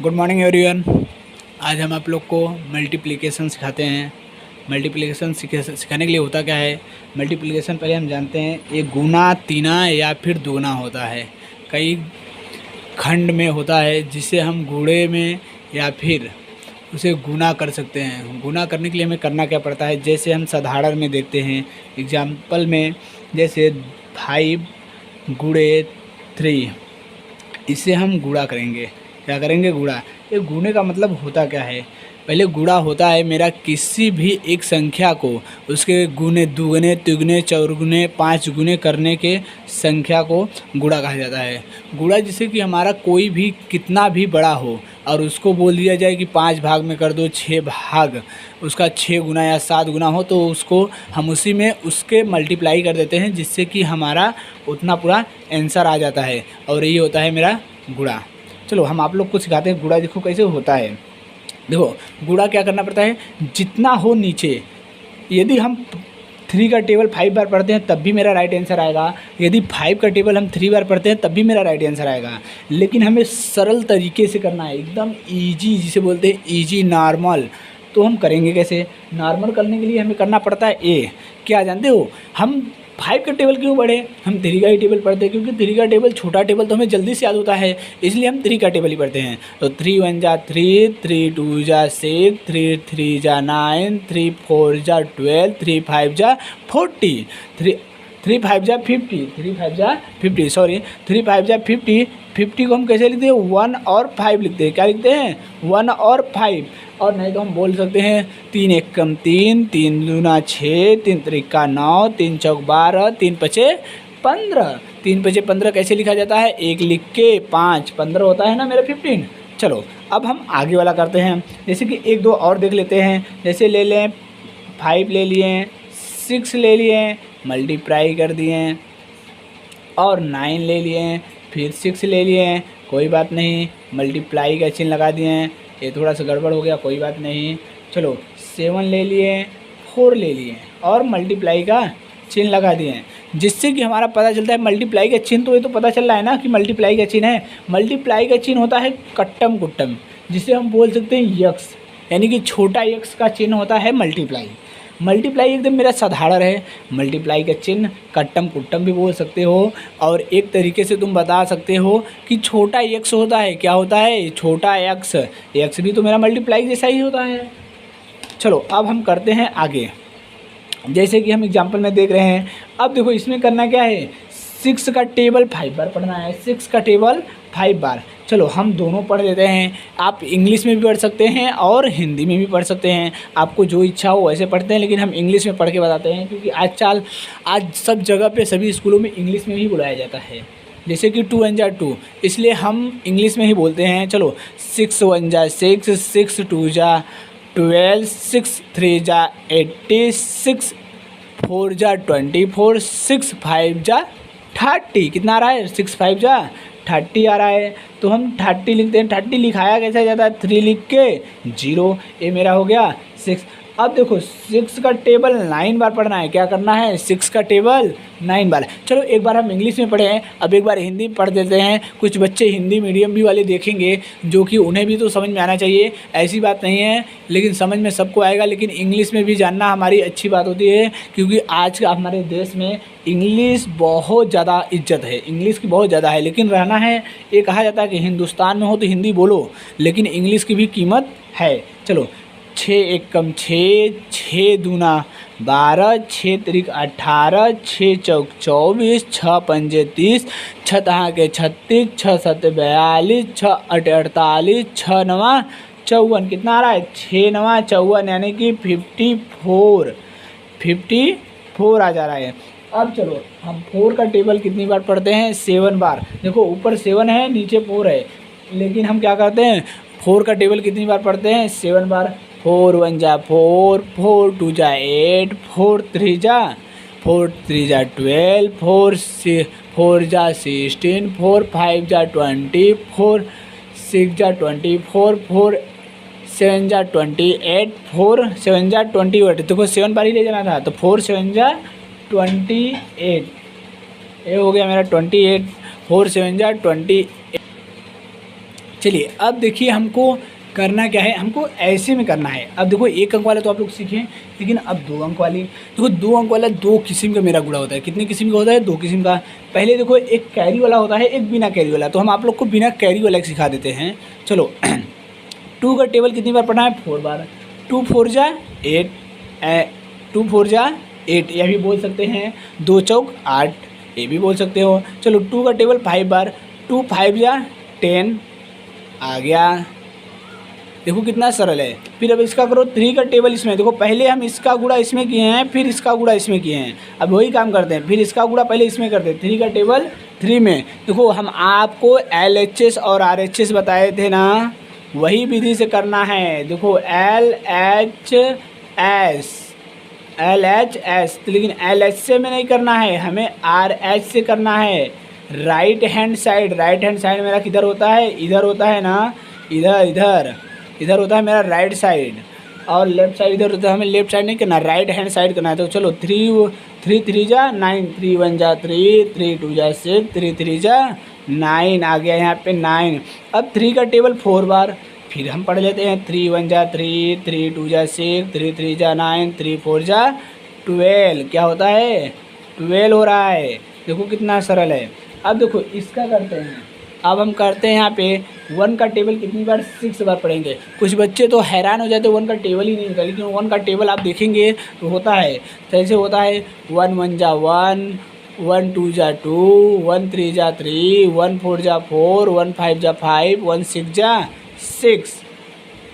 Good morning everyone. आज हम आप लोग को मल्टीप्लिकेशन सिखाते हैं। मल्टीप्लिकेशन सिखाने के लिए होता क्या है, मल्टीप्लिकेशन पहले हम जानते हैं ये गुना, तीना या फिर दोगुना होता है। कई खंड में होता है जिसे हम गुणे में या फिर उसे गुना कर सकते हैं। गुना करने के लिए हमें करना क्या पड़ता है, जैसे हम साधारण में देखते हैं एग्जाम्पल में, जैसे 5 गुणे 3, इसे हम गुणा करेंगे। क्या करेंगे? गुणा। ये गुणे का मतलब होता क्या है? पहले गुणा होता है मेरा किसी भी एक संख्या को उसके गुने, दुगुने, तिगुने, चौगुने, 5 गुने करने के संख्या को गुणा कहा जाता है। गुणा जिससे कि हमारा कोई भी कितना भी बड़ा हो और उसको बोल दिया जाए कि 5 भाग में कर दो, 6 भाग उसका 6 गुना या 7 गुना हो, तो उसको हम उसी में उसके मल्टीप्लाई कर देते हैं, जिससे कि हमारा उतना पूरा आंसर आ जाता है। और यही होता है मेरा गुणा। चलो हम आप लोग को सिखाते हैं गुणा। देखो कैसे होता है। देखो गुणा क्या करना पड़ता है, जितना हो नीचे, यदि हम 3 का टेबल 5 बार पढ़ते हैं तब भी मेरा राइट आंसर आएगा। यदि 5 का टेबल हम 3 बार पढ़ते हैं तब भी मेरा राइट आंसर आएगा। लेकिन हमें सरल तरीके से करना है, एकदम ईजी, जिसे बोलते हैं ईजी, नॉर्मल। तो हम करेंगे कैसे? नॉर्मल करने के लिए हमें करना पड़ता है ए। क्या जानते हो, हम 5 का टेबल क्यों पढ़े? हम 3 का ही टेबल पढ़ते हैं, क्योंकि 3 का टेबल छोटा टेबल तो हमें जल्दी से याद होता है, इसलिए हम 3 का टेबल ही पढ़ते हैं। तो 3 1 जा 3, 3 2 जा 6, 3 3 जा 9, 3 4 जा 12, 3 5 जा 40, 3 5 जा 50, 3 5 जा 50, सॉरी 3 5 जा 50। 50 को हम कैसे लिखते हैं? 1 और 5 लिखते हैं। क्या लिखते हैं? 1 और 5। और नहीं तो हम बोल सकते हैं 3 एकम 3, 3 दूना 6, 3 त्रिका 9, 3 चौक 12, 3 पचे 15। 3 पचे 15 कैसे लिखा जाता है? 1 लिख के 5, 15 होता है ना मेरा 15। चलो अब हम आगे वाला करते हैं। जैसे कि 1 2 और देख लेते हैं। जैसे ले लें 5 ले लिए, 6 ले लिए, मल्टीप्लाई कर दिए, और 9 ले लिए, फिर 6 ले लिए, कोई बात नहीं, मल्टीप्लाई का चिन्ह लगा दिए। ये थोड़ा सा गड़बड़ हो गया, कोई बात नहीं। चलो 7 ले लिए, 4 ले लिए और मल्टीप्लाई का चिन्ह लगा दिए, जिससे कि हमारा पता चलता है मल्टीप्लाई का चिन्ह। तो ये तो पता चल रहा है ना कि मल्टीप्लाई का चिन्ह है। मल्टीप्लाई का चिन्ह होता है कट्टम कुट्टम, जिसे हम बोल सकते हैं यक्स, यानी कि छोटा यक्स का चिन्ह होता है मल्टीप्लाई। मल्टीप्लाई एकदम मेरा साधारण है। मल्टीप्लाई का चिन्ह कट्टम कुट्टम भी बोल सकते हो, और एक तरीके से तुम बता सकते हो कि छोटा यक्स होता है। क्या होता है? छोटा यक्स। यक्स भी तो मेरा मल्टीप्लाई जैसा ही होता है। चलो अब हम करते हैं आगे। जैसे कि हम एग्जाम्पल में देख रहे हैं, अब देखो इसमें करना क्या है, 6 का टेबल 5 बार पढ़ना है। 6 का टेबल 5 बार। चलो हम दोनों पढ़ लेते हैं। आप इंग्लिश में भी पढ़ सकते हैं और हिंदी में भी पढ़ सकते हैं, आपको जो इच्छा हो वैसे पढ़ते हैं, लेकिन हम इंग्लिश में पढ़ के बताते हैं, क्योंकि आज सब जगह पे सभी स्कूलों में इंग्लिश में ही बुलाया जाता है। जैसे कि 2 1 जा 2, इसलिए हम इंग्लिश में ही बोलते हैं। चलो 6 1 जा 6, 6 2 जा 12, 6 3 जा 86, 4 जा 24, 6 5 जा 30। कितना आ रहा है? 6 5 जा 30 आ रहा है। तो हम 30 लिखते हैं। 30 लिखाया कैसे जाता है? 3 लिख के 0। ये मेरा हो गया 6। अब देखो 6 का टेबल 9 बार पढ़ना है। क्या करना है? 6 का टेबल 9 बार। चलो एक बार हम इंग्लिश में पढ़े हैं, अब एक बार हिंदी में पढ़ देते हैं। कुछ बच्चे हिंदी मीडियम भी वाले देखेंगे, जो कि उन्हें भी तो समझ में आना चाहिए, ऐसी बात नहीं है, लेकिन समझ में सबको आएगा। लेकिन इंग्लिश में भी जानना हमारी अच्छी बात होती है, क्योंकि आज का हमारे देश में इंग्लिश बहुत ज़्यादा इज्जत है, इंग्लिश की बहुत ज़्यादा है। लेकिन रहना है, ये कहा जाता है कि हिंदुस्तान में हो तो हिंदी बोलो, लेकिन इंग्लिश की भी कीमत है। चलो 6 एकम 6, 6 दूना 12, 6 त्रिक 18, 6 चौक 24, 6 पंजे 30, 6 तहाँ के 36, 6 सत 42, 6 अठ 48, 6 नवा 54। कितना आ रहा है? 6 नवा 54, यानी कि 54 आ जा रहा है। अब चलो हम 4 का टेबल कितनी बार पढ़ते हैं? 7 बार। देखो ऊपर 7 है, नीचे 4 है, लेकिन हम क्या करते हैं? 4 का टेबल कितनी बार पढ़ते हैं? 7 बार। 4 1 जा 4, 4 2 जा 8, 4 3 जा 12, 4 जा 16, 4 5 जा 20, 4 6 जा 24, 4 7 जा 28, 4 7 जा 28। देखो 7 बार ही ले जाना था, तो 4 7 जा 28, ये हो गया मेरा 28। 4 7 जा 28। चलिए अब देखिए हमको करना क्या है, हमको ऐसे में करना है। अब देखो 1 अंक वाला तो आप लोग सीखें, लेकिन अब 2 अंक वाली देखो। 2 अंक वाला 2 किस्म का मेरा गुणा होता है। कितने किस्म का होता है? 2 किस्म का। पहले देखो एक कैरी वाला होता है, एक बिना कैरी वाला। तो हम आप लोग को बिना कैरी वाला सिखा देते हैं। चलो 2 का टेबल कितनी बार पढ़ना है? 4 बार। 2 4 जा 8, 2 4 जा 8, यह भी बोल सकते हैं। 2 चौक 8, ये भी बोल सकते हो। चलो 2 का टेबल 5 बार। 2 5 जा 10 आ गया। देखो कितना सरल है। फिर अब इसका करो 3 का टेबल इसमें। देखो पहले हम इसका गुणा इसमें किए हैं, फिर इसका गुणा इसमें किए हैं। अब वही काम करते हैं, फिर इसका गुणा पहले इसमें करते हैं। 3 का टेबल 3 में। देखो हम आपको LHS और RHS बताए थे ना, वही विधि से करना है। देखो LHS, लेकिन LH से में नहीं करना है, हमें RH से करना है। राइट हैंड साइड मेरा किधर होता है? इधर होता है ना, इधर होता है मेरा राइट साइड, और लेफ्ट साइड इधर होता है। हमें लेफ्ट साइड नहीं करना, राइट हैंड साइड करना है। तो चलो 3 3 जा 9, 3 1 जा 3, 3 2 जा 6, 3 3 जा 9 आ गया यहाँ पे 9। अब 3 का टेबल 4 बार। फिर हम पढ़ लेते हैं 3 1 जा 3, 3 2 जा 6, 3 3 जा 9, 3 4 जा 12। क्या होता है? 12 हो रहा है। देखो कितना सरल है। अब देखो इसका करते हैं। अब हम करते हैं यहाँ पे 1 का टेबल कितनी बार? 6 बार पढ़ेंगे। कुछ बच्चे तो हैरान हो जाते हैं 1 का टेबल ही नहीं होता, लेकिन 1 का टेबल आप देखेंगे तो होता है। कैसे होता है? 1 1 जा 1, 1 2 जा 2, 1 3 जा 3, 1 4 जा 4, 1 5 जा 5, 1 6 जा 6,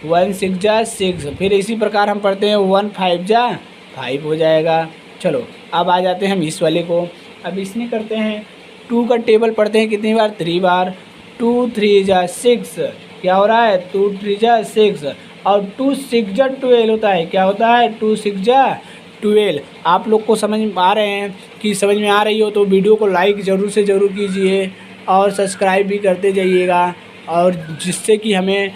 1 6 जा 6। फिर इसी प्रकार हम पढ़ते हैं 1 5 जा 5 हो जाएगा। चलो अब आ जाते हैं हम इस वाले को। अब इसमें करते हैं 2 का टेबल पढ़ते हैं कितनी बार? 3 बार। 2 3 जा 6, क्या हो रहा है? 2 3 जा 6, और 2 6 जा 12 होता है। क्या होता है? 2 6 जा 12। आप लोग को समझ में आ रहे हैं? कि समझ में आ रही हो तो वीडियो को लाइक ज़रूर से ज़रूर कीजिए, और सब्सक्राइब भी करते जाइएगा, और जिससे कि हमें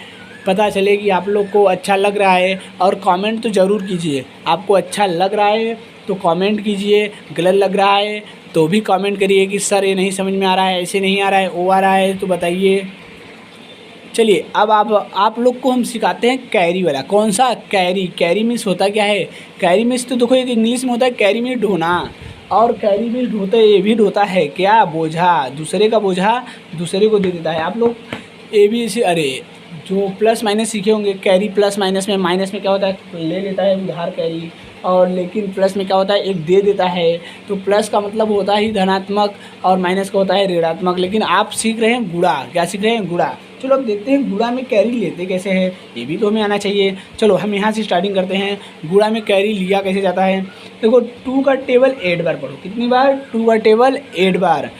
पता चले कि आप लोग को अच्छा लग रहा है। और कमेंट तो ज़रूर कीजिए। आपको अच्छा लग रहा है तो कमेंट कीजिए, गलत लग रहा है तो भी कमेंट करिए कि सर ये नहीं समझ में आ रहा है, ऐसे नहीं आ रहा है, वो आ रहा है तो बताइए। चलिए अब आप लोग को हम सिखाते हैं कैरी वाला। कौन सा? कैरी मीन्स होता क्या है? कैरी मीन्स तो देखो एक इंग्लिश में होता है कैरी मीन्स ढोना, और कैरी मीन्स ढोते ये भी ढोता है क्या? बोझा। दूसरे का बोझा दूसरे को दे देता है। आप लोग ABC अरे जो प्लस माइनस सीखे होंगे, कैरी प्लस माइनस में, माइनस में क्या होता है? ले लेता है उधार कैरी, और लेकिन प्लस में क्या होता है? एक दे देता है। तो प्लस का मतलब होता है धनात्मक, और माइनस का होता है ऋणात्मक। लेकिन आप सीख रहे हैं गुणा। क्या सीख रहे हैं? गुणा। चलो अब देखते हैं गुणा में कैरी लेते कैसे हैं, ये भी तो हमें आना चाहिए। चलो हम यहाँ से स्टार्टिंग करते हैं। गुणा में कैरी लिया कैसे जाता है? देखो 2 का टेबल 8 बार पढ़ो। कितनी बार? 2 का टेबल 8 बार।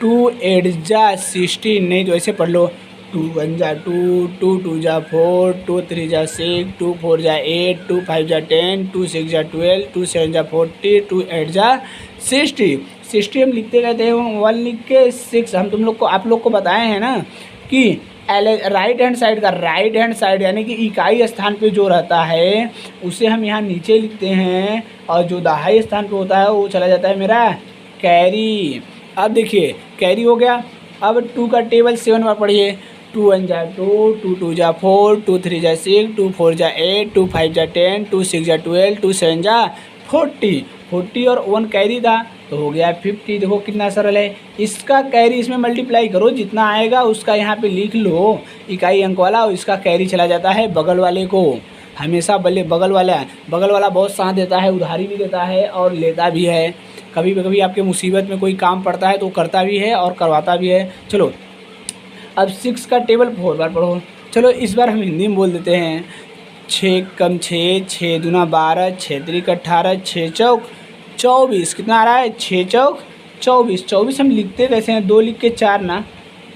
2 8 जा 16, नहीं तो ऐसे पढ़ लो 2 1 जा 2, 2 2 जा 4, 2 3 जा 6, 2 4 जा 8, 2 5 जा 10, 2 6 जा 12, 2 7 जा 40, 2 8 जा 60 हम लिखते रहते हैं 1 लिख के 6। हम आप लोग को बताए हैं ना कि राइट हैंड साइड यानी कि इकाई स्थान पे जो रहता है उसे हम यहाँ नीचे लिखते हैं, और जो दहाई स्थान पे होता है वो चला जाता है मेरा कैरी। अब देखिए कैरी हो गया। अब 2 का टेबल 7 बार पढ़िए। 2 1 जा 2, 2 2 जा 4, 2 3 जा 6, 2 4 जा 8, 2 5 जा 10, 2 6 जा 12, 2 7 जा 40 और 1 कैरी था तो हो गया 50। देखो कितना सरल है। इसका कैरी इसमें मल्टीप्लाई करो, जितना आएगा उसका यहाँ पे लिख लो इकाई अंक वाला, और इसका कैरी चला जाता है बगल वाले को। हमेशा बगल वाला बहुत साथ देता है, उधारी भी देता है और लेता भी है। कभी कभी आपके मुसीबत में कोई काम पड़ता है तो करता भी है और करवाता भी है। चलो अब 6 का टेबल 4 बार पढ़ो। चलो इस बार हम हिंदी में बोल देते हैं। 6 कम 6, 6 दूना 12, 6 त्रिक 18, 6 चौक 24। कितना आ रहा है? 6 चौक 24। 24 हम लिखते कैसे हैं? 2 लिख के 4 ना,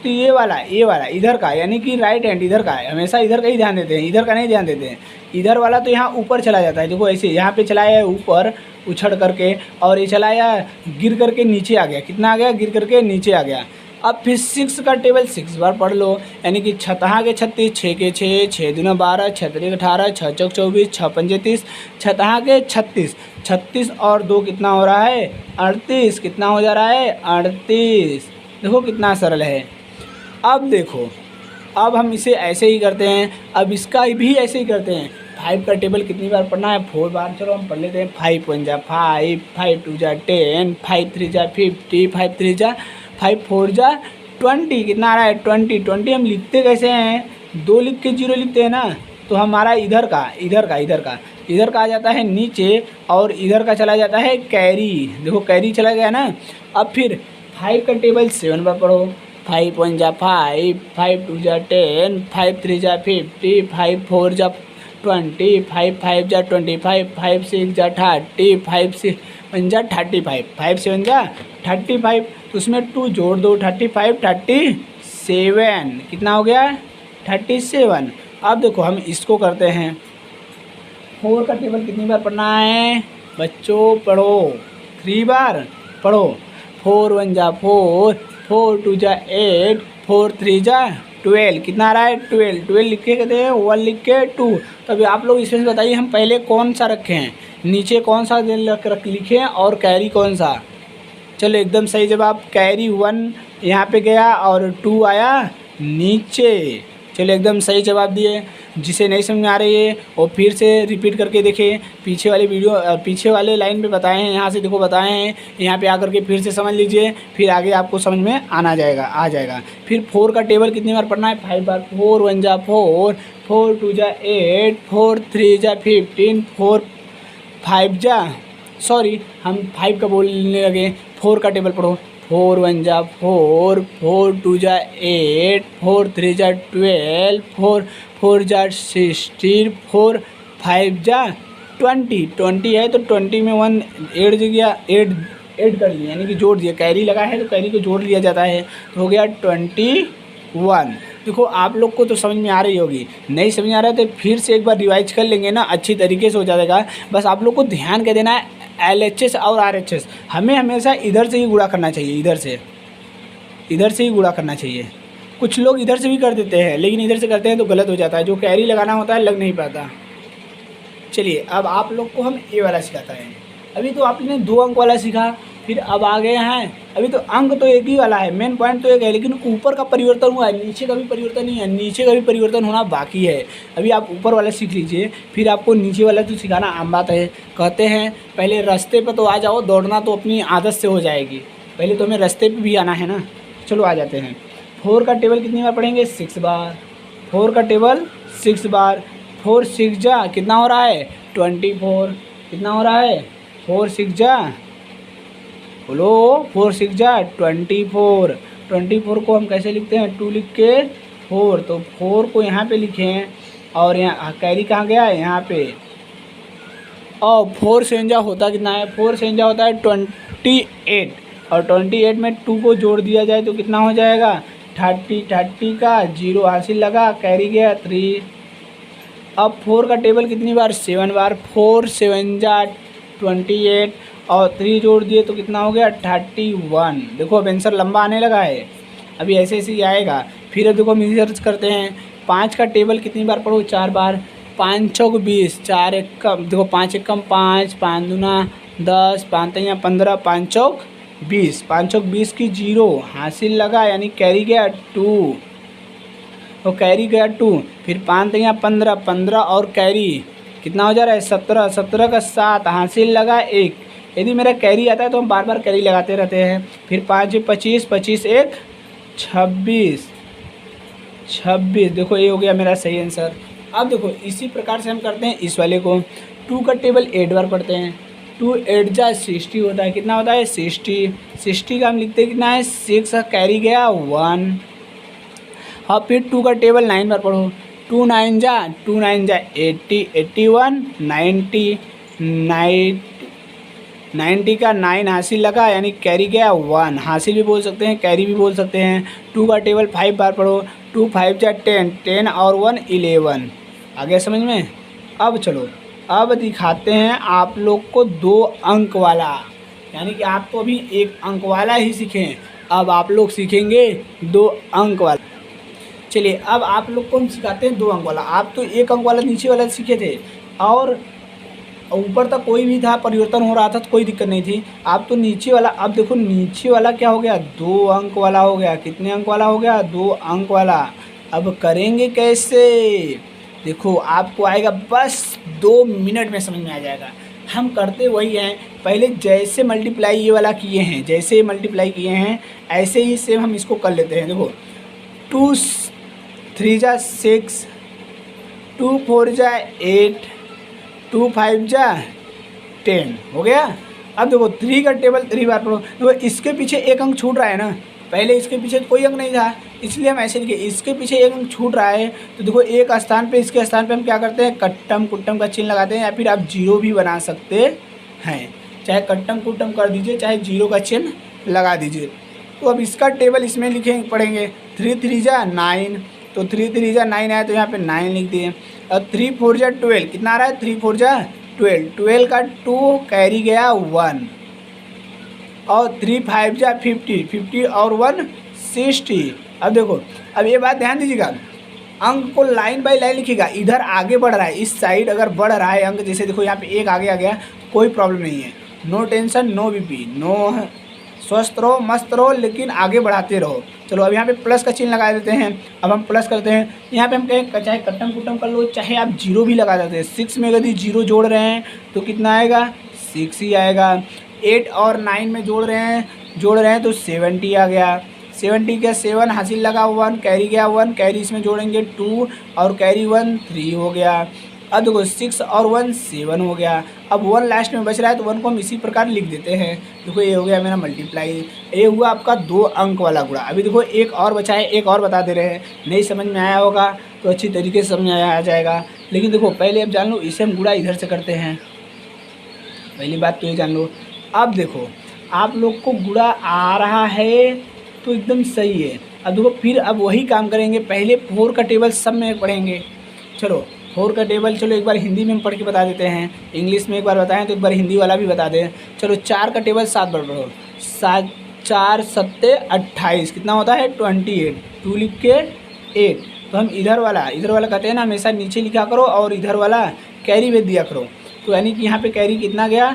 तो ये वाला इधर का, यानी कि राइट हैंड इधर का है। हमेशा इधर का ही ध्यान देते हैं, इधर का नहीं ध्यान देते हैं। इधर वाला तो यहाँ ऊपर चला जाता है। देखो ऐसे यहाँ पे चलाया है ऊपर उछड़ करके, और ये चलाया गिर करके नीचे आ गया। कितना आ गया? गिर करके नीचे आ गया। अब फिर 6 का टेबल 6 बार पढ़ लो, यानी कि 6 के 36, 6 के 6, 6 दूना 12, 6 त्रिक 18, 6 चौक 24, 6 पंजे 30, 6 के 36, 36 और 2 कितना हो रहा है? 38। कितना हो जा रहा है? 38। देखो कितना सरल है। अब देखो अब हम इसे ऐसे ही करते हैं, अब इसका भी ऐसे ही करते हैं। 5 का टेबल कितनी बार पढ़ना है? 4 बार। चलो हम पढ़ लेते हैं। 5 1 जा 5, 5 2 जा 10, 5 3 जा 50, 5 3 जा 5 4 जा 20। कितना आ रहा है? 20। 20 हम लिखते कैसे हैं? 2 लिख के 0 लिखते हैं ना, तो हमारा इधर का आ जाता है नीचे, और इधर का चला जाता है कैरी। देखो कैरी चला गया ना। अब फिर 5 का टेबल 7 बार पढ़ो। 5 1 जा 5, 5 2 जा 10, 5 3 जा 50, 5 4 जा 20, 5 5 जा 25, 5 6 जा 30, 5 6 1 जा 35, 5 7 जा 35। तो उसमें 2 जोड़ दो, 35 37। कितना हो गया? 37। अब देखो हम इसको करते हैं। 4 का टेबल कितनी बार पढ़ना है बच्चों? पढ़ो 3 बार पढ़ो। 4 1 जा 4, 4 2 जा 8, 4 3 जा 12। कितना आ रहा है? 12। 12 लिख के कहते हैं 1 लिख के 2। तो अभी आप लोग इसमें बताइए हम पहले कौन सा रखे हैं, नीचे कौन सा लिखे हैं और कैरी कौन सा? चलो एकदम सही जवाब, कैरी 1 यहाँ पे गया और 2 आया नीचे। चलो एकदम सही जवाब दिए। जिसे नहीं समझ में आ रही है वो फिर से रिपीट करके देखें। पीछे वाले लाइन पे बताए हैं, यहाँ से देखो बताए हैं, यहाँ पे आकर के फिर से समझ लीजिए, फिर आगे आपको समझ में आ जाएगा। फिर 4 का टेबल कितनी बार पढ़ना है? 5 बार। 4 1 जा 4, 4 2 जा 8, 4 3 जा 15, 4 5 जा हम 5 का बोलने लगे। 4 का टेबल पढ़ो। 4 1 जा 4, 4 2 जा 8, 4 3 जा 12, 4 4 जा 16, 4 5 जा 20। 20 है तो 20 में 1 ऐड कर लिया, यानी कि जोड़ दिया। कैरी लगा है तो कैरी को जोड़ लिया जाता है, तो हो गया 21। देखो आप लोग को तो समझ में आ रही होगी, नहीं समझ आ रहा है तो फिर से एक बार रिवाइज कर लेंगे ना, अच्छी तरीके से हो जाएगा। बस आप लोग को ध्यान कर देना है LHS और RHS हमें हमेशा इधर से ही गुणा करना चाहिए, इधर से ही गुणा करना चाहिए। कुछ लोग इधर से भी कर देते हैं, लेकिन इधर से करते हैं तो गलत हो जाता है, जो कैरी लगाना होता है लग नहीं पाता। चलिए अब आप लोग को हम ये वाला सिखाता है। अभी तो आपने 2 अंक वाला सीखा, फिर अब आ गए हैं, अभी तो अंक तो एक ही वाला है, मेन पॉइंट तो एक है, लेकिन ऊपर का परिवर्तन हुआ है, नीचे का भी परिवर्तन नहीं है, नीचे का भी परिवर्तन होना बाकी है। अभी आप ऊपर वाला सीख लीजिए, फिर आपको नीचे वाला तो सिखाना आम बात है। कहते हैं पहले रास्ते पर तो आ जाओ, दौड़ना तो अपनी आदत से हो जाएगी, पहले तो हमें रास्ते पर भी आना है ना। चलो आ जाते हैं। 4 का टेबल कितनी बार पढ़ेंगे? 6 बार। 4 का टेबल 6 बार। 4 6 जा कितना हो रहा है? 24। कितना हो रहा है? 4 6 जा बोलो, 4 6 जा 24। 24 को हम कैसे लिखते हैं? 2 लिख के 4, तो 4 को यहाँ पे लिखे हैं, और यहाँ कैरी कहाँ गया? यहाँ पे। और 4 7 जा होता कितना है? 4 7 जा होता है 28, और 28 में 2 को जोड़ दिया जाए तो कितना हो जाएगा? 30। 30 का 0 हासिल लगा, कैरी गया 3। अब 4 का टेबल कितनी बार? 7 बार। 4 7 जा 28, और 3 जोड़ दिए तो कितना हो गया? 31। देखो अब आंसर लंबा आने लगा है, अभी ऐसे ऐसे ही आएगा। फिर अब देखो हम रिसर्च करते हैं। 5 का टेबल कितनी बार पढ़ो? 4 बार। 5 चौक 20, 4 एक कम, देखो 5 एक कम 5, 5 दूना 10, 5 तिया 15, 5 चौक 20। 5 चौक 20 की 0 हासिल लगा, यानी कैरी गया 2, तो कैरी गया 2। फिर 5 तिया 15, 15 और कैरी कितना हो जा रहा है? 17। 17 का 7 हासिल लगा 1। यदि मेरा कैरी आता है तो हम बार बार कैरी लगाते रहते हैं। फिर 5 25, 25 1 26। 26 देखो ये हो गया मेरा सही आंसर। अब देखो इसी प्रकार से हम करते हैं इस वाले को। 2 का टेबल 8 बार पढ़ते हैं। 2 8 जा 60 होता है। कितना होता है? 60। 60 का हम लिखते हैं कितना है? 6, कैरी गया 1। अब फिर 2 का टेबल 9 बार पढ़ो। 2 9 जा 80, 81 90। 90 का 9 हासिल लगा, यानी कैरी गया 1। हासिल भी बोल सकते हैं, कैरी भी बोल सकते हैं। 2 का टेबल 5 बार पढ़ो। 2 5 जा 10, 10 और 1 11। आ गया समझ में? अब चलो अब दिखाते हैं आप लोग को 2 अंक वाला, यानी कि आप तो अभी 1 अंक वाला ही सीखें, अब आप लोग सीखेंगे 2 अंक वाला। चलिए अब आप लोग को हम सिखाते हैं 2 अंक वाला। आप तो 1 अंक वाला नीचे वाला सीखे थे, और ऊपर तक कोई भी था परिवर्तन हो रहा था तो कोई दिक्कत नहीं थी। आप तो नीचे वाला, अब देखो नीचे वाला क्या हो गया? 2 अंक वाला हो गया। कितने अंक वाला हो गया? 2 अंक वाला। अब करेंगे कैसे, देखो आपको आएगा बस 2 मिनट में समझ में आ जाएगा। हम करते वही हैं, पहले जैसे मल्टीप्लाई ये वाला किए हैं, जैसे मल्टीप्लाई किए हैं ऐसे ही सेम हम इसको कर लेते हैं। देखो 2 3 जा 6, 2 4 जा 8, 2 5 जा 10 हो गया। अब देखो 3 का टेबल 3 बार पढ़ो। देखो इसके पीछे एक अंक छूट रहा है ना, पहले इसके पीछे कोई अंक नहीं था इसलिए हम ऐसे लिखे, इसके पीछे एक अंक छूट रहा है तो देखो एक स्थान पे, इसके स्थान पे हम क्या करते हैं, कट्टम कुट्टम का चिन्ह लगाते हैं, या फिर आप जीरो भी बना सकते हैं, चाहे कट्टम कुट्टम कर दीजिए चाहे जीरो का चिन्ह लगा दीजिए। तो अब इसका टेबल इसमें लिखेंगे पढ़ेंगे। 3 3 जा 9, तो 3 3 जा 9 आया तो यहाँ पे 9 लिख दिए। और 3 4 जा 12, कितना आ रहा है, 3 4 जा 12, 12 का 2 कैरी गया 1, और 3 5 जा 50, 50 और 1 60। अब देखो, अब ये बात ध्यान दीजिएगा, अंक को लाइन बाय लाइन लिखिएगा, इधर आगे बढ़ रहा है, इस साइड अगर बढ़ रहा है अंक, जैसे देखो यहाँ पे एक आगे आ गया, कोई प्रॉब्लम नहीं है, no tension no BP, no, स्वस्थ रहो मस्त रहो लेकिन आगे बढ़ाते रहो। चलो अब यहाँ पे प्लस का चिन्ह लगा देते हैं। अब हम प्लस करते हैं, यहाँ पे हम कहें चाहे कट्टम कुट्टम कर लो चाहे आप जीरो भी लगा देते हैं। 6 में यदि जीरो जोड़ रहे हैं तो कितना आएगा, 6 ही आएगा। 8 और 9 में जोड़ रहे हैं तो 70 आ गया। 70 का 7 हासिल लगा 1, कैरी गया 1, कैरी इसमें जोड़ेंगे 2 और कैरी 1 3 हो गया। अब देखो 6 और 1 7 हो गया। अब 1 लास्ट में बच रहा है तो 1 को हम इसी प्रकार लिख देते हैं। देखो ये हो गया मेरा मल्टीप्लाई, ये हुआ आपका 2 अंक वाला गुणा। अभी देखो एक और बचा है, एक और बता दे रहे हैं, नहीं समझ में आया होगा तो अच्छी तरीके से समझ में आ जाएगा। लेकिन देखो पहले अब जान लो, इसे हम गुणा इधर से करते हैं, पहली बात तो ये जान लो। अब देखो आप लोग को गुणा आ रहा है तो एकदम सही है। अब देखो फिर अब वही काम करेंगे, पहले 4 का टेबल सब में पढ़ेंगे। चलो 4 का टेबल चलो एक बार हिंदी में हम पढ़ के बता देते हैं, इंग्लिश में एक बार बताएं तो एक बार हिंदी वाला भी बता दें। चलो 4 का टेबल 7 बार पढ़ो, 7 4 7 28 कितना होता है 28, 2 लिख के 8। तो हम इधर वाला कहते हैं ना हमेशा नीचे लिखा करो और इधर वाला कैरी भेज दिया करो। तो यानी कि यहाँ पे कैरी कितना गया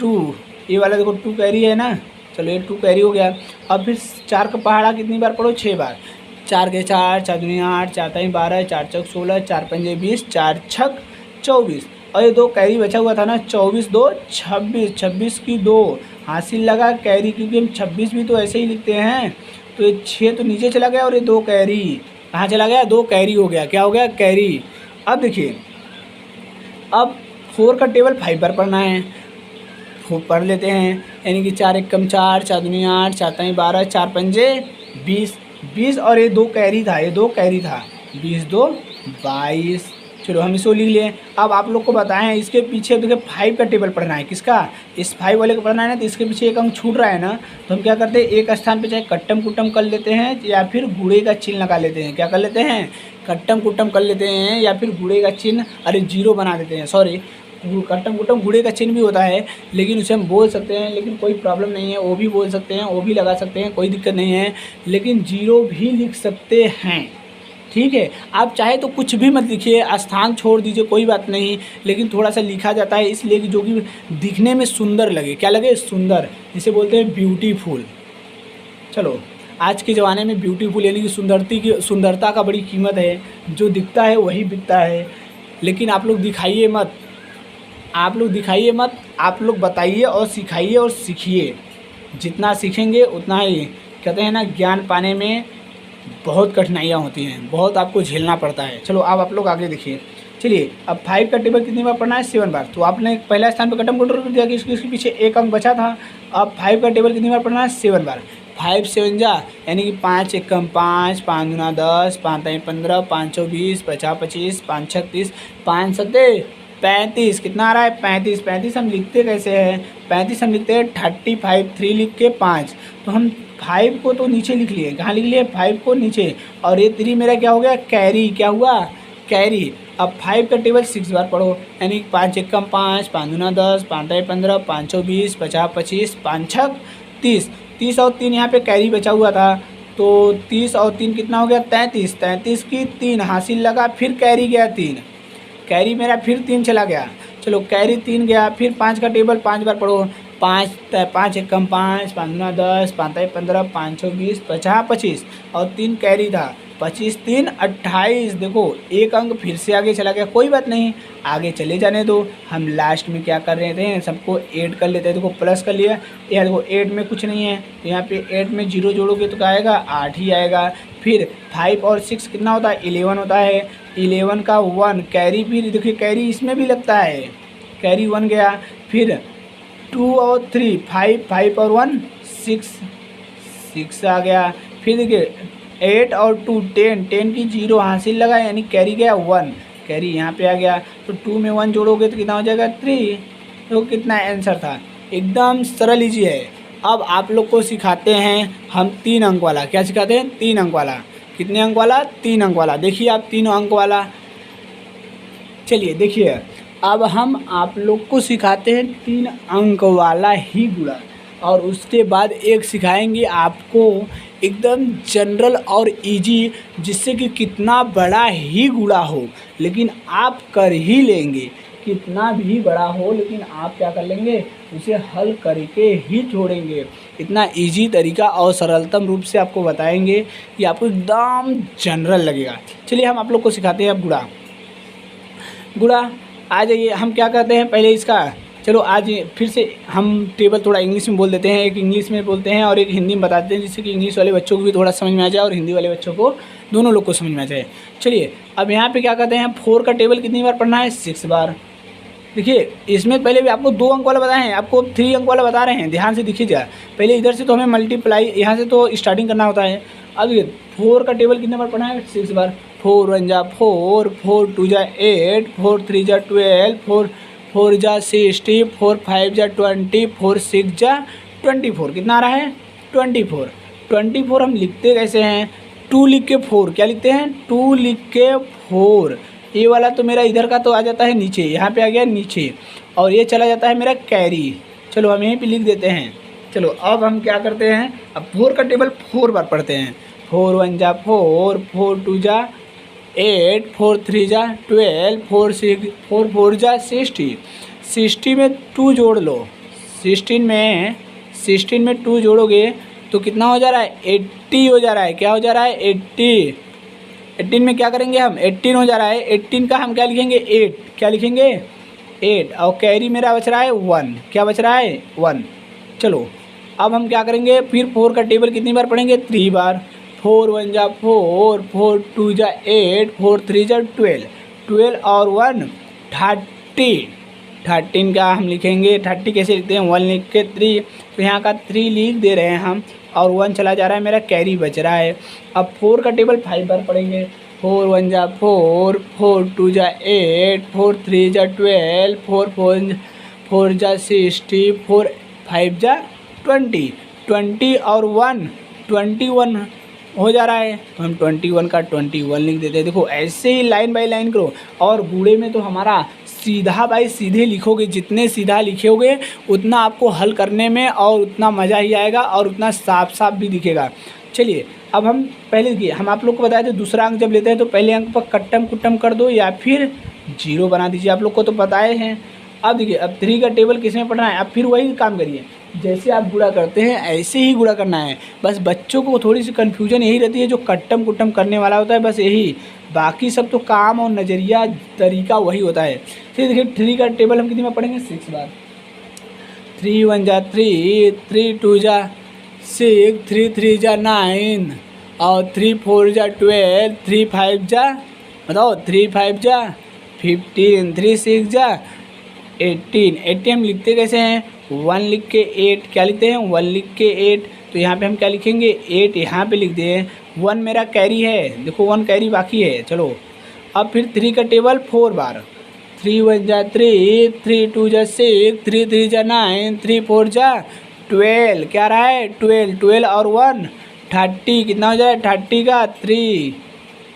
2, ये वाला देखो 2 कैरी है ना, चलो ये 2 कैरी हो गया। अब फिर 4 का पहाड़ा कितनी बार पढ़ो, 6 बार। 4 के 4, 4 दूनी 8, 4 तीन 12, 4 चौक 16, 4 पंजे 20, 4 छक 24, और ये 2 कैरी बचा हुआ था ना, 24 2 26, 26 की 2 हासिल लगा कैरी, क्योंकि हम 26 भी तो ऐसे ही लिखते हैं। तो ये 6 तो नीचे चला गया और ये 2 कैरी कहाँ चला गया, 2 कैरी हो गया, क्या हो गया कैरी। अब देखिए अब 4 का टेबल 5 बार पढ़ना है, पढ़ लेते हैं। यानी कि 4 एक कम 4, 4 दूनी 8, 4 तीन 12, 4 पंजे 20, और ये 2 कैरी था, 20 2 22। चलो हम इसको लिख लिए। अब आप लोग को बताएं इसके पीछे देखिए 5 का टेबल पढ़ना है, किसका, इस 5 वाले को पढ़ना है ना। तो इसके पीछे एक अंक छूट रहा है ना, तो हम क्या करते हैं एक स्थान पे चाहे कट्टम कुट्टम कर लेते हैं या फिर गुणे का चिन्ह लगा लेते हैं। क्या कर लेते हैं, कट्टम कुट्टम कर लेते हैं या फिर गुणे का चिन्ह, अरे जीरो बना देते हैं, सॉरी कट्टम कुट्टम गुणे का चिन्ह भी होता है लेकिन उसे हम बोल सकते हैं, लेकिन कोई प्रॉब्लम नहीं है, वो भी बोल सकते हैं, वो भी लगा सकते हैं, कोई दिक्कत नहीं है, लेकिन जीरो भी लिख सकते हैं। ठीक है, आप चाहे तो कुछ भी मत लिखिए, स्थान छोड़ दीजिए, कोई बात नहीं, लेकिन थोड़ा सा लिखा जाता है इसलिए कि जो कि दिखने में सुंदर लगे, क्या लगे, सुंदर, जिसे बोलते हैं ब्यूटीफुल। चलो आज के ज़माने में ब्यूटीफुल यानी कि सुंदरता का बड़ी कीमत है, जो दिखता है वही बिकता है। लेकिन आप लोग दिखाइए मत, आप लोग बताइए और सिखाइए और सीखिए, जितना सीखेंगे उतना ही, कहते हैं ना ज्ञान पाने में बहुत कठिनाइयाँ होती हैं, बहुत आपको झेलना पड़ता है। चलो अब आप लोग आगे देखिए। चलिए अब 5 का टेबल कितनी बार पढ़ना है, 7 बार। तो आपने पहला स्थान पर कटम कंट्रोल कर दिया कि इसके पीछे एक अंक बचा था। अब 5 का टेबल कितनी बार पढ़ना है, 7 बार। 5 7 जा यानी कि 5 एक कम 5, 5 दूना 10, 5 तीन 15, 5 चौ 20, 50 25, 5 छक 30, 5 7 35, कितना आ रहा है 35। 35 हम लिखते कैसे हैं, 35 हम लिखते हैं 35, 3 लिख के 5। तो हम 5 को तो नीचे लिख लिए, कहाँ लिख लिए, 5 को नीचे, और ये 3 मेरा क्या हो गया कैरी, क्या हुआ कैरी। अब 5 का टेबल 6 बार पढ़ो, यानी 5 एक कम 5, 5 दूना 10, 5 तीन 15, 5 चौ 20, 50 25, 5 छक 30। 30 और 3 यहाँ पे कैरी बचा हुआ था, तो 30 और 3 कितना हो गया 33। 33 की 3 हासिल लगा, फिर कैरी गया 3, कैरी मेरा फिर 3 चला गया। चलो कैरी 3 गया, फिर 5 का टेबल 5 बार पढ़ो। 5 एक कम 5, 5 दूना 10, 5 तीन 15, 5 चौ 20, 50 25, और 3 कैरी था, 25 3 28। देखो एक अंक फिर से आगे चला गया, कोई बात नहीं, आगे चले जाने दो। हम लास्ट में क्या कर रहे थे, सबको ऐड कर लेते हैं। देखो प्लस कर लिया, यार देखो 8 में कुछ नहीं है, तो यहाँ पे 8 में 0 जोड़ोगे तो क्या आएगा, 8 ही आएगा। फिर 5 और 6 कितना होता है, 11 होता है। 11 का 1 कैरी, फिर देखिए कैरी इसमें भी लगता है, कैरी 1 गया। फिर 2 और 3 5, 5 और 1 6, 6 आ गया। फिर देखिए 8 और 2 10, 10 की 0 हासिल लगा, यानी कैरी गया 1, कैरी यहाँ पे आ गया। तो 2 में 1 जोड़ोगे तो कितना हो जाएगा, 3। तो कितना आंसर था, एकदम सरल इजी है। अब आप लोग को सिखाते हैं हम 3 अंक वाला। क्या सिखाते हैं, 3 अंक वाला। कितने अंक वाला, 3 अंक वाला। देखिए आप 3 अंक वाला, चलिए देखिए अब हम आप लोग को सिखाते हैं 3 अंक वाला ही गुणा, और उसके बाद एक सिखाएंगे आपको एकदम जनरल और इजी, जिससे कि कितना बड़ा ही गुणा हो लेकिन आप कर ही लेंगे, कितना भी बड़ा हो लेकिन आप क्या कर लेंगे, उसे हल करके ही छोड़ेंगे। इतना इजी तरीका और सरलतम रूप से आपको बताएंगे कि आपको एकदम जनरल लगेगा। चलिए हम आप लोग को सिखाते हैं अब गुणा। गुणा आ जाइए, हम क्या करते हैं पहले इसका, चलो आज फिर से हम टेबल थोड़ा इंग्लिश में बोल देते हैं, एक इंग्लिश में बोलते हैं और एक हिंदी में बताते हैं, जिससे कि इंग्लिश वाले बच्चों को भी थोड़ा समझ में आ जाए और हिंदी वाले बच्चों को, दोनों लोग को समझ में आ जाए। चलिए अब यहाँ पे क्या करते हैं, 4 का टेबल कितनी बार पढ़ना है, 6 बार। देखिए इसमें पहले भी आपको 2 अंक वाला बताए हैं, आपको 3 अंक वाला बता रहे हैं, ध्यान से देखिएगा। पहले इधर से तो हमें मल्टीप्लाई, यहाँ से तो स्टार्टिंग करना होता है। अब देखिए 4 का टेबल कितने बार पढ़ना है, 6 बार। 4 1 जा 4, 4 2 जा 8, 4 3 जा 12, 4 4 जा 60, 4 5 जा 20, 4 6 जा 24। कितना आ रहा है, 24। 24 हम लिखते कैसे हैं, 2 लिख के 4, क्या लिखते हैं, 2 लिख के 4। ये वाला तो मेरा इधर का तो आ जाता है नीचे, यहाँ पे आ गया नीचे, और ये चला जाता है मेरा कैरी। चलो हम यहीं पे लिख देते हैं। चलो अब हम क्या करते हैं, अब 4 का टेबल 4 बार पढ़ते हैं। 4 1 जा 4, 4 2 जा 8, 4 3 जा 12, 4 6 4 4 जा 60। 60 में 2 जोड़ लो, 16 में 2 जोड़ोगे तो कितना हो जा रहा है, 80 हो जा रहा है। क्या हो जा रहा है, 80। 18 में क्या करेंगे हम, 18 हो जा रहा है। 18 का हम क्या लिखेंगे, 8, क्या लिखेंगे, 8, और कैरी मेरा बच रहा है 1, क्या बच रहा है, 1। चलो अब हम क्या करेंगे, फिर 4 का टेबल कितनी बार पढ़ेंगे, 3 बार। 4 1 जा 4, 4 2 जा 8, 4 3 जा 12, 12 और 1 30। 13 का हम लिखेंगे, 30 कैसे लिखते हैं, 1 लिख के 3, तो यहाँ का 3 लिख दे रहे हैं हम, और 1 चला जा रहा है, मेरा कैरी बच रहा है। अब 4 का टेबल 5 बार पढ़ेंगे। 4 1 जा 4, 4 2 जा 8, 4 3 जा 12, 4 जा 60, 4 5 जा 20, 20 और 1 21 हो जा रहा है, तो हम 21 का 21 लिख देते हैं। देखो ऐसे ही लाइन बाय लाइन करो, और बूढ़े में तो हमारा सीधा बाई सीधे लिखोगे, जितने सीधा लिखोगे उतना आपको हल करने में और उतना मज़ा ही आएगा और उतना साफ साफ भी दिखेगा। चलिए अब हम पहले देखिए, हम आप लोग को बताए थे दूसरा अंक जब लेते हैं तो पहले अंक पर कट्टम कुट्टम कर दो या फिर 0 बना दीजिए, आप लोग को तो बताए हैं। अब देखिए अब 3 का टेबल किस में पढ़ना है, अब फिर वही काम करिए, जैसे आप गुणा करते हैं ऐसे ही गुणा करना है। बस बच्चों को थोड़ी सी कन्फ्यूजन यही रहती है, जो कट्टम कुट्टम करने वाला होता है बस यही, बाकी सब तो काम और नज़रिया तरीका वही होता है। फिर देखिए 3 का टेबल हम कितनी बार पढ़ेंगे, 6 बार। 3 1 जा 3, 3 2 जा 6, 3 3 जा 9, और 3 4 जा 12, 3 5 जा, बताओ 3 5 जा 15, 3 6 जा 18। 18 हम लिखते कैसे हैं, 1 लिख के 8, क्या लिखते हैं, 1 लिख के 8, तो यहाँ पे हम क्या लिखेंगे, 8 यहाँ पे लिख दें। 1 मेरा कैरी है, देखो 1 कैरी बाकी है। चलो अब फिर 3 का टेबल 4 बार। 3 1 जा 3, 3 2 जा 6, 3 3 जा 9, 3 4 जा 12, क्या रहा है 12, 12 और 1 30, कितना हो जाए 30 का 3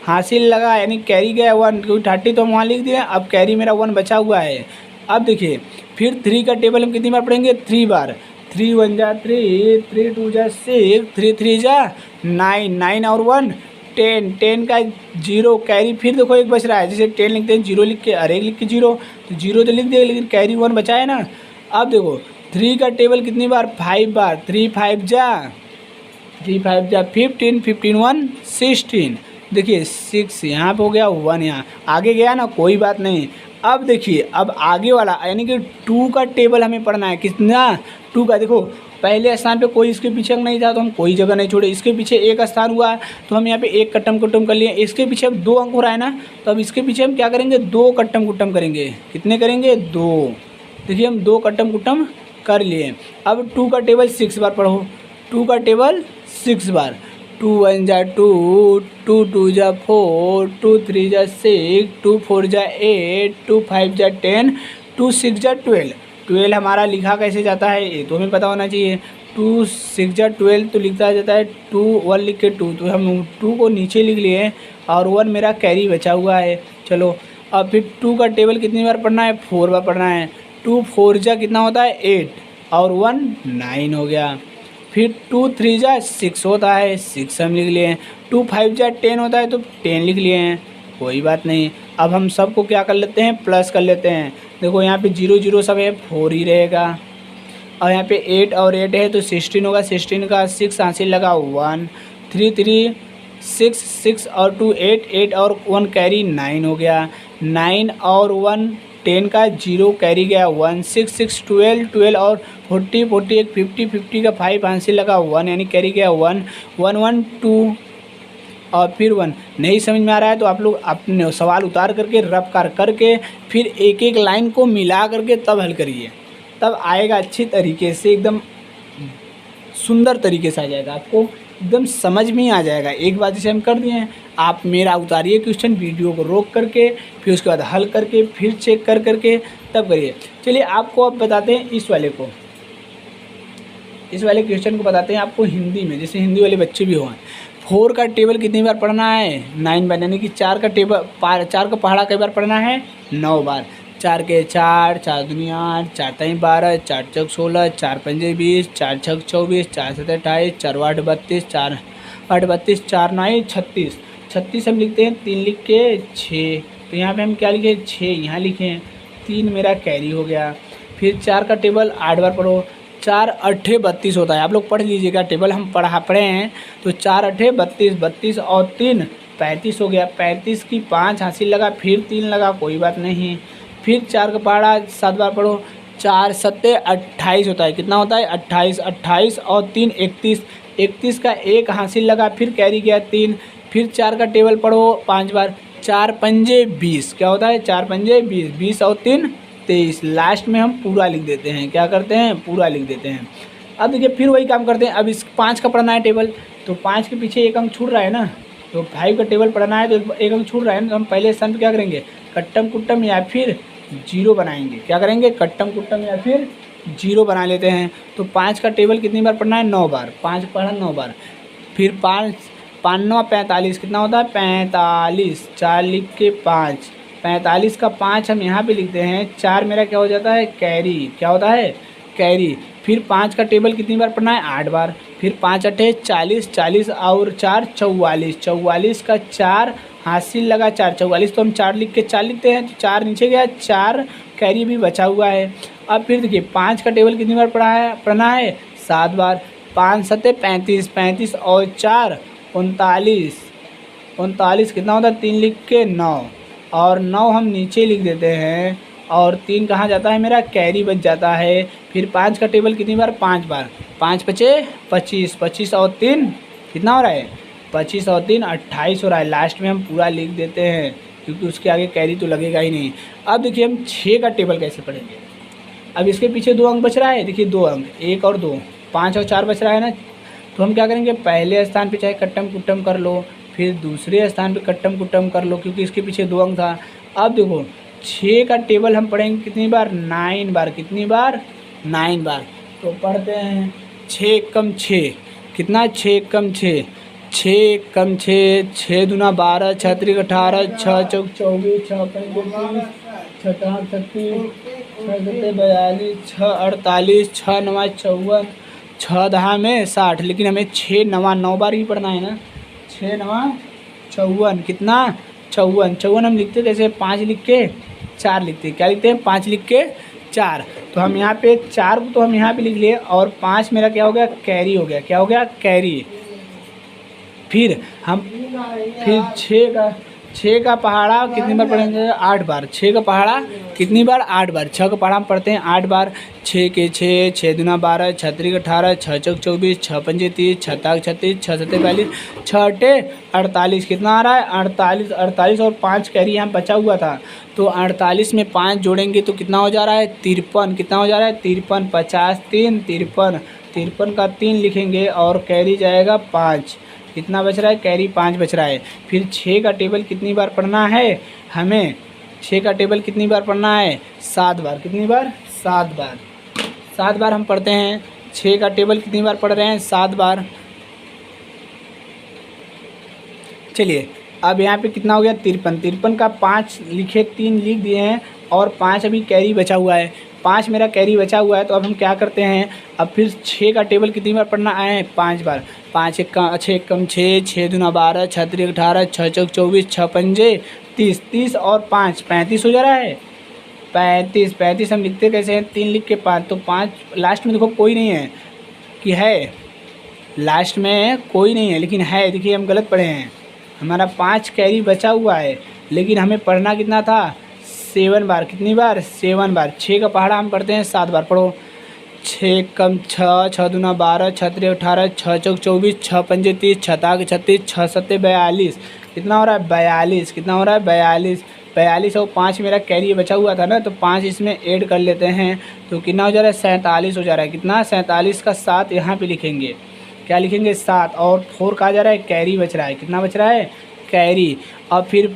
हासिल लगा, यानी कैरी गया 1, क्योंकि 30 तो हम वहाँ लिख दिए, अब कैरी मेरा 1 बचा हुआ है। अब देखिए फिर 3 का टेबल हम कितनी बार पढ़ेंगे, 3 बार। 3 1 जा 3, 3 2 जा 6, 3 3 जा 9, 9 और 1 10, 10 का 0 कैरी, फिर देखो एक बच रहा है, जैसे 10 लिखते हैं 0 लिख के, अरे लिख के 0, तो 0 तो लिख दिया लेकिन कैरी 1 बचा है ना। अब देखो 3 का टेबल कितनी बार, 5 बार। 3 5 जा 15, 15 1 16, देखिए 6 यहाँ पे हो गया, 1 यहाँ आगे गया ना, कोई बात नहीं। अब देखिए अब आगे वाला यानी कि 2 का टेबल हमें पढ़ना है। कितना? 2 का। देखो पहले स्थान पे कोई इसके पीछे नहीं था तो हम कोई जगह नहीं छोड़े। इसके पीछे एक स्थान हुआ तो हम यहाँ पे एक कट्टम कुट्टम कर लिए। इसके पीछे अब 2 अंक हो रहा है ना, तो अब इसके पीछे हम क्या करेंगे? 2 कट्टम कुट्टम करेंगे। कितने करेंगे? 2। देखिए हम 2 कट्टम कुट्टम कर लिए। अब 2 का टेबल 6 बार पढ़ो। 2 का टेबल 6 बार। 2 1 जा 2, 2 2 जा 4, 2 3 जा 6, 2 4 जा 8, 2 5 जा 10, 2 6 जा 12। 12 हमारा लिखा कैसे जाता है ये तो हमें पता होना चाहिए। 2 6 जा 12 तो लिखा जाता है 2 1 लिख के 2, तो हम 2 को नीचे लिख लिए और 1 मेरा कैरी बचा हुआ है। चलो अब फिर 2 का टेबल कितनी बार पढ़ना है? 4 बार पढ़ना है। 2 4 जा कितना होता है? 8 और 1 9 हो गया। फिर 2 3 जा 6 होता है, 6 हम लिख लिए हैं। 2 5 जा 10 होता है तो 10 लिख लिए हैं, कोई बात नहीं। अब हम सबको क्या कर लेते हैं? प्लस कर लेते हैं। देखो यहाँ पे 0 0 सब है, 4 ही रहेगा। और यहाँ पे 8 और 8 है तो 16 होगा। 16 का 6 हासिल लगा 1, 3 3 6 6 और 2 8 8 और 1 कैरी 9 हो गया। 9 और 1 10 का 0 कैरी गया 1, 6 6 12 12 और 40 40 50 50 का 5 हासिल लगा 1 यानी कैरी गया 1 1 1 2 और फिर 1। नहीं समझ में आ रहा है तो आप लोग अपने सवाल उतार करके रफ करके फिर एक एक लाइन को मिला करके तब हल करिए, तब आएगा अच्छी तरीके से, एकदम सुंदर तरीके से आ जाएगा, आपको एकदम समझ में ही आ जाएगा। एक बार जैसे हम कर दिए हैं, आप मेरा उतारिए क्वेश्चन, वीडियो को रोक करके फिर उसके बाद हल करके फिर चेक कर करके तब करिए। चलिए आपको अब बताते हैं इस वाले क्वेश्चन को बताते हैं आपको हिंदी में, जैसे हिंदी वाले बच्चे भी हों। 4 का टेबल कितनी बार पढ़ना है? 9 बार, यानी कि 4 का टेबल 4 का पहाड़ा कई बार पढ़ना है? 9 बार। 4 के 4, 4 दूनी 8, 4 3 12, 4 चौक 16, 4 पंजे 20, 4 छक 24, 4 7 28, 4 8 32, 4 8 32, 4 9 36। 36 हम लिखते हैं 3 लिख के 6, तो यहाँ पे हम क्या लिखे? 6 यहाँ लिखे हैं, 3 मेरा कैरी हो गया। फिर 4 का टेबल 8 बार पढ़ो। 4 8 32 होता है, आप लोग पढ़ लीजिएगा, टेबल हम पढ़े हैं। तो 4 8 32, 32 और 3 35 हो गया। 35 की 5 हासिल लगा, फिर 3 लगा, कोई बात नहीं। फिर 4 का पहाड़ा 7 बार पढ़ो। 4 7 28 होता है, कितना होता है? 28 28 और 3 31, 31 का 1 हासिल लगा, फिर कैरी गया 3। फिर 4 का टेबल पढ़ो 5 बार। 4 पंजे 20, क्या होता है? 4 पंजे 20, 20 और 3 23। लास्ट में हम पूरा लिख देते हैं, क्या करते हैं? पूरा लिख देते हैं। अब देखिए फिर वही काम करते हैं। अब इस 5 का पढ़ना है टेबल, तो 5 के पीछे 1 अंक छूट रहा है ना, तो 5 का टेबल पढ़ना है तो 1 अंक छूट रहा है ना, तो हम पहले स्थान पर क्या करेंगे? कट्टम कुट्टम या फिर 0 बनाएंगे। क्या करेंगे? कट्टम कुट्टम या फिर 0 बना लेते हैं। तो 5 का टेबल कितनी बार पढ़ना है? 9 बार। 5 पढ़ा 9 बार। फिर 5 5 9 45, कितना होता है? 45। 4 लिख के 5, 45 का 5 हम यहाँ पे लिखते हैं। 4 मेरा क्या हो जाता है? कैरी। क्या होता है? कैरी। फिर 5 का टेबल कितनी बार पढ़ना है? 8 बार। फिर 5 8 40, 40 और 4 44, 44 का 4 हासिल लगा 4, 44 तो हम 4 लिख के 4 लिखते हैं, तो 4 नीचे गया, 4 कैरी भी बचा हुआ है। अब फिर देखिए 5 का टेबल कितनी बार पढ़ना है? 7 बार। 5 7 35, 35 और 4 39, 39 कितना होता है? 3 लिख के 9 और 9 हम नीचे लिख देते हैं, और 3 कहाँ जाता है? मेरा कैरी बच जाता है। फिर 5 का टेबल कितनी बार? 5 बार। 5 5 25, 25 और 3 कितना हो रहा है? 25 और 3 28 हो रहा है। लास्ट में हम पूरा लिख देते हैं क्योंकि उसके आगे कैरी तो लगेगा ही नहीं। अब देखिए हम 6 का टेबल कैसे पढ़ेंगे। अब इसके पीछे 2 अंक बच रहा है, देखिए 2 अंक, 1 और 2, 5 और 4 बच रहा है ना, तो हम क्या करेंगे? पहले स्थान पे चाहे कट्टम कुट्टम कर लो, फिर दूसरे स्थान पे कट्टम कुट्टम कर लो, क्योंकि इसके पीछे 2 अंक था। अब देखो 6 का टेबल हम पढ़ेंगे कितनी बार? 9 बार। कितनी बार? 9 बार। तो पढ़ते हैं 6 कम 6, कितना? 6 कम 6, 6 कम 6, 6 दूना 12, 6 त्रिक 18, 6 चौक 24, 6 पंजे 30, 6 8 36, 6 7 42, 6 48, 6 9 54, 6 10 में 60, लेकिन हमें 6 9 9 बार ही पढ़ना है ना। 6 9 54, कितना? 54। 54 हम लिखते जैसे 5 लिख के 4 लिखते, क्या लिखते हैं? 5 लिख के 4। तो हम यहाँ पे 4 को तो हम यहाँ पे लिख लिए, और 5 मेरा क्या हो गया? कैरी हो गया। क्या हो गया? कैरी। फिर हम फिर 6 का पहाड़ा कितनी बार पढ़ेंगे? 8 बार। 6 का पहाड़ा कितनी बार? 8 बार। 6 का पहाड़ा हम पढ़ते हैं 8 बार। 6 के 6, 6 दूना 12, 6 त्रिक 18, 6 चौक 24, 6 पंजे 30, 6 ताक 36, 6 सत्ते 42, 6 अट्ठे 48। कितना आ रहा है? 48। 48 और 5 कैरी यहाँ बचा हुआ था, तो 48 में 5 जोड़ेंगे तो कितना हो जा रहा है? 53। कितना हो जा रहा है? 53। 50 3 53। 53 का 3 लिखेंगे और कैरी जाएगा 5। कितना बच रहा है? कैरी 5 बच रहा है। फिर 6 का टेबल कितनी बार पढ़ना है हमें? 6 का टेबल कितनी बार पढ़ना है? 7 बार। कितनी बार? 7 बार। 7 बार हम पढ़ते हैं। 6 का टेबल कितनी बार पढ़ रहे हैं? 7 बार। चलिए अब यहाँ पे कितना हो गया? 53। 53 का 5 लिखे, 3 लिख दिए हैं और 5 अभी कैरी बचा हुआ है। 5 मेरा कैरी बचा हुआ है, तो अब हम क्या करते हैं? अब फिर 6 का टेबल कितनी बार पढ़ना है? 5 बार। 5 एक 6 6, 6 दूना 12, 6 त्रिक 18, 6 चौक 24, 6 पंजे 30। 30 और 5 35 हो जा रहा है। 35। 35 हम लिखते कैसे हैं? 3 लिख के 5, तो 5 लास्ट में देखो कोई नहीं है कि है? लास्ट में कोई नहीं है लेकिन है, देखिए हम गलत पढ़े हैं। हमारा 5 कैरी बचा हुआ है लेकिन हमें पढ़ना कितना था? 7 बार। कितनी बार? 7 बार। 6 का पहाड़ा हम पढ़ते हैं 7 बार। पढ़ो। 6 कम 6, 6 दूना 12, 6 त्रिक 18, 6 चौक 24, 6 पंजे 30, 6 ताक 36, 6 सत्ते 42। कितना हो रहा है? 42। कितना हो रहा है? 42। 42 और 5 मेरा कैरी बचा हुआ था ना, तो 5 इसमें ऐड कर लेते हैं तो कितना हो जा रहा है? 47 हो जा रहा है। कितना? 47 का 7 यहाँ पे लिखेंगे। क्या लिखेंगे? 7। और 4 कहा जा रहा है? कैरी बच रहा है। कितना बच रहा है? कैरी। और फिर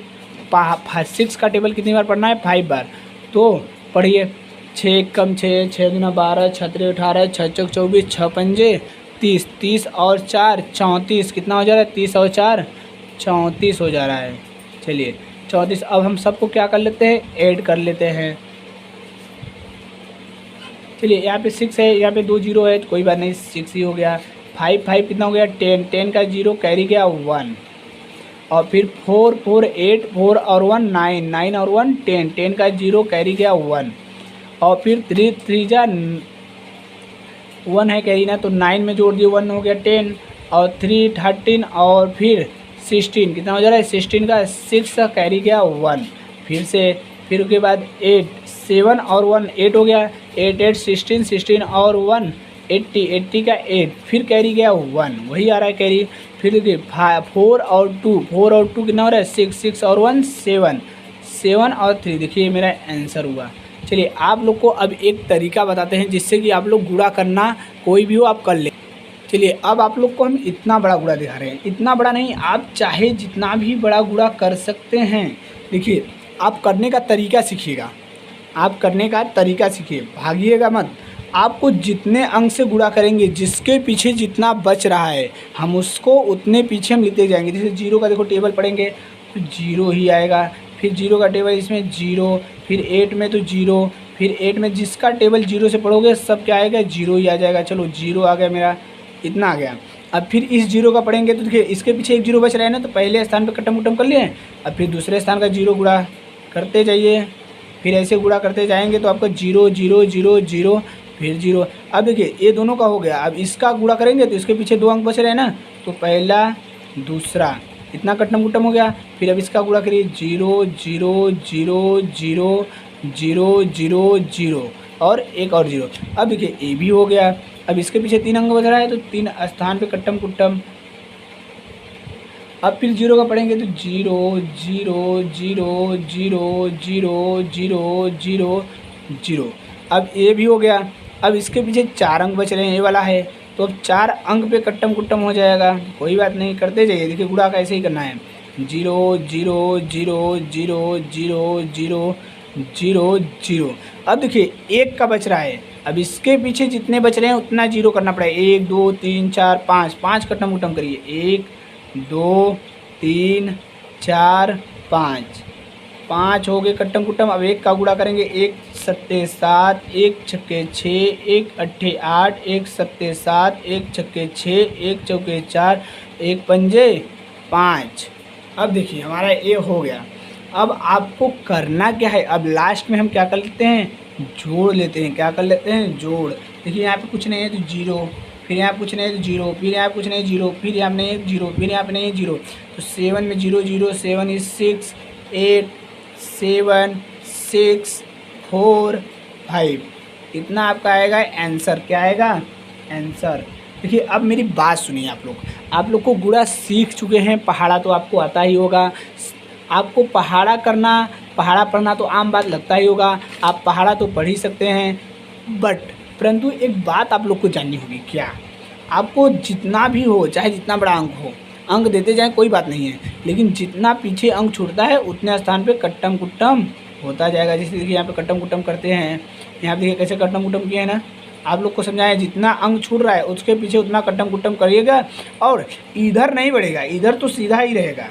6 का टेबल कितनी बार पढ़ना है? 5 बार। तो पढ़िए। 6 कम 6, 6 दूना 12, 6 त्रिक 18, 6 चौक 24, 6 पंजे 30। 30 और 4 34। कितना हो जा रहा है? 30 और 4 34 हो जा रहा है। चलिए 34। अब हम सबको क्या कर लेते हैं? ऐड कर लेते हैं। चलिए यहाँ पे 6 है, यहाँ पे 2 जीरो है तो कोई बात नहीं, 6 ही हो गया। 5 5 कितना हो गया? 10। 10 का 0 कैरी गया 1। और फिर 4 4 8, 4 और 1 9, 9 और 1 10, 10 का 0 कैरी गया 1। और फिर 3 3 जा 1 है कैरी ना, तो 9 में जोड़ दिए 1 हो गया 10 और 3 13 और फिर 16। कितना हो जा रहा है? 16 का 6 कैरी गया 1। फिर उसके बाद 8 7 और 1 8 हो गया। 8 8 16 16 और 1 80 80 का 8 फिर कैरी गया 1, वही आ रहा है कैरी। फिर देखिए 4 और 2 कितना हो रहा है? 6 6 और 1 7 7 और 3। देखिए मेरा आंसर हुआ। चलिए आप लोग को अब एक तरीका बताते हैं जिससे कि आप लोग गुणा करना कोई भी हो आप कर ले। चलिए अब आप लोग को हम इतना बड़ा गुणा दिखा रहे हैं। इतना बड़ा नहीं, आप चाहे जितना भी बड़ा गुणा कर सकते हैं। देखिए आप करने का तरीका सीखिएगा। आप करने का तरीका सीखिए, भागिएगा मत। आपको जितने अंक से गुणा करेंगे, जिसके पीछे जितना बच रहा है हम उसको उतने पीछे हम लिखते जाएंगे। जैसे 0 का देखो टेबल पढ़ेंगे तो 0 ही आएगा। फिर 0 का टेबल इसमें 0, फिर 8 में तो 0, फिर 8 में जिसका टेबल 0 से पढ़ोगे सब क्या आएगा? 0 ही आ जाएगा। चलो 0 आ गया मेरा, इतना आ गया। अब फिर इस 0 का पढ़ेंगे तो देखिए इसके पीछे एक 0 बच रहा है ना, तो पहले स्थान पर कट्टम कुट्टम कर लिए। अब फिर दूसरे स्थान का 0 गुणा करते जाइए, फिर ऐसे गुणा करते जाएंगे तो आपका 0 0 0 0 फिर 0। अब देखिए ये दोनों का हो गया। अब इसका गुणा करेंगे तो इसके पीछे 2 अंक बच रहे हैं ना, तो पहला दूसरा इतना कट्टम कुट्टम हो गया। फिर अब इसका गुणा करिए 0 0 0 0 0 0 0 और एक और 0। अब देखिए ये भी हो गया। अब इसके पीछे 3 अंक बच रहा है तो 3 स्थान पे कट्टम कुट्टम। अब फिर 0 का पढ़ेंगे तो 0 0 0 0 0 0 0 0। अब ये भी हो गया। अब इसके पीछे 4 अंक बच रहे हैं, ये वाला है, तो अब 4 अंक पे कट्टम कुट्टम हो जाएगा। कोई बात नहीं, करते जाइए। देखिए गुणा का ऐसे ही करना है। 0 0 0 0 0 0 0 0। अब देखिए 1 का बच रहा है। अब इसके पीछे जितने बच रहे हैं उतना 0 करना पड़ेगा। 1 2 3 4 5, 5 कट्टम कुट्टम करिए। 1 2 3 4 5, 5 हो गए कट्टम कुट्टम। अब 1 का गुणा करेंगे। 1 सत्ते 7, 1 छक्के 6, 1 अट्ठे 8, 1 सत्ते 7, 1 छक्के 6, 1 चौके 4, 1 पंजे 5। अब देखिए हमारा ये हो गया। अब आपको करना क्या है? अब लास्ट में हम क्या कर लेते हैं? जोड़ लेते हैं। क्या कर लेते हैं? जोड़। देखिए यहाँ पे कुछ नहीं है तो 0, फिर यहाँ कुछ नहीं तो जीरो, फिर यहाँ कुछ नहीं जीरो, फिर यहाँ नहीं जीरो, फिर यहाँ पे नहीं जीरो, तो 7 में जीरो जीरो, 7 इज 6, 8 7 6 4 5, इतना आपका आएगा आंसर। क्या आएगा? आंसर। देखिए अब मेरी बात सुनिए आप लोग को गुणा सीख चुके हैं, पहाड़ा तो आपको आता ही होगा। आपको पहाड़ा पढ़ना तो आम बात लगता ही होगा, आप पहाड़ा तो पढ़ ही सकते हैं, परंतु एक बात आप लोग को जाननी होगी। क्या? आपको जितना भी हो, चाहे जितना बड़ा अंक हो, अंक देते जाएं कोई बात नहीं है, लेकिन जितना पीछे अंक छूटता है उतने स्थान पे कट्टम कुट्टम होता जाएगा। जैसे देखिए यहाँ पे कट्टम कुट्टम करते हैं, यहाँ पे देखिए कैसे कट्टम कुट्टम किए हैं ना, आप लोग को समझाएं। जितना अंक छूट रहा है उसके पीछे उतना कट्टम कुट्टम करिएगा, और इधर नहीं बढ़ेगा, इधर तो सीधा ही रहेगा।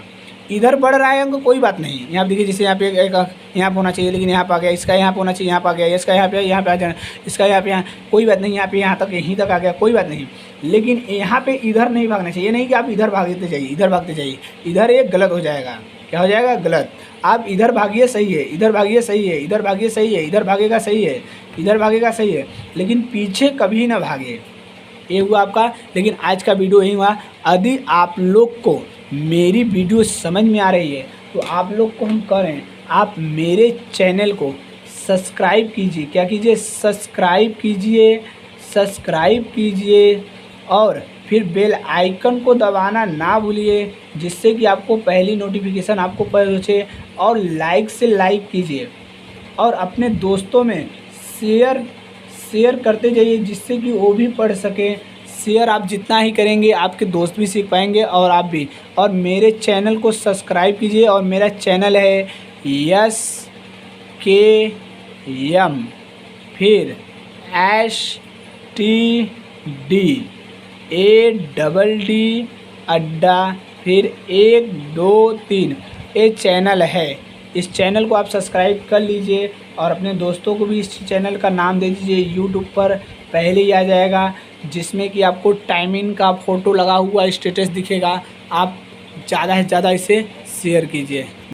इधर बढ़ रहा है अंक कोई बात नहीं, यहाँ देखिए जैसे यहाँ पे एक अंक यहाँ पे होना चाहिए, लेकिन यहाँ पे आ गया, इसका यहाँ पे होना चाहिए, यहाँ पे आ गया, इसका यहाँ पे आ जाना, इसका यहाँ पे, यहाँ कोई बात नहीं, यहाँ पे यहाँ तक यहीं तक आ गया, कोई बात नहीं। लेकिन यहाँ पे इधर नहीं भागना चाहिए, नहीं कि आप इधर भागते जाइए, इधर भागते जाइए, इधर एक गलत हो जाएगा। क्या हो जाएगा? गलत। आप इधर भागिए सही है, इधर भागिए सही है, इधर भागिए सही है, इधर भागेगा सही है, इधर भागेगा सही है, लेकिन पीछे कभी ना भागे। ये हुआ आपका। लेकिन आज का वीडियो यही हुआ। यदि आप लोग को मेरी वीडियो समझ में आ रही है तो आप लोग को हम करें, आप मेरे चैनल को सब्सक्राइब कीजिए। क्या कीजिए? सब्सक्राइब कीजिए, सब्सक्राइब कीजिए, और फिर बेल आइकन को दबाना ना भूलिए, जिससे कि आपको पहली नोटिफिकेशन आपको पहुँचे। और लाइक से लाइक कीजिए, और अपने दोस्तों में शेयर करते जाइए, जिससे कि वो भी पढ़ सके। शेयर आप जितना ही करेंगे आपके दोस्त भी सीख पाएंगे और आप भी। और मेरे चैनल को सब्सक्राइब कीजिए, और मेरा चैनल है SKM, फिर STDADD अड्डा, फिर 1 2 3, ये चैनल है। इस चैनल को आप सब्सक्राइब कर लीजिए, और अपने दोस्तों को भी इस चैनल का नाम दे दीजिए। यूट्यूब पर पहले ही आ जाएगा, जिसमें कि आपको टाइमिंग का फ़ोटो लगा हुआ स्टेटस दिखेगा। आप ज़्यादा से ज़्यादा इसे शेयर कीजिए।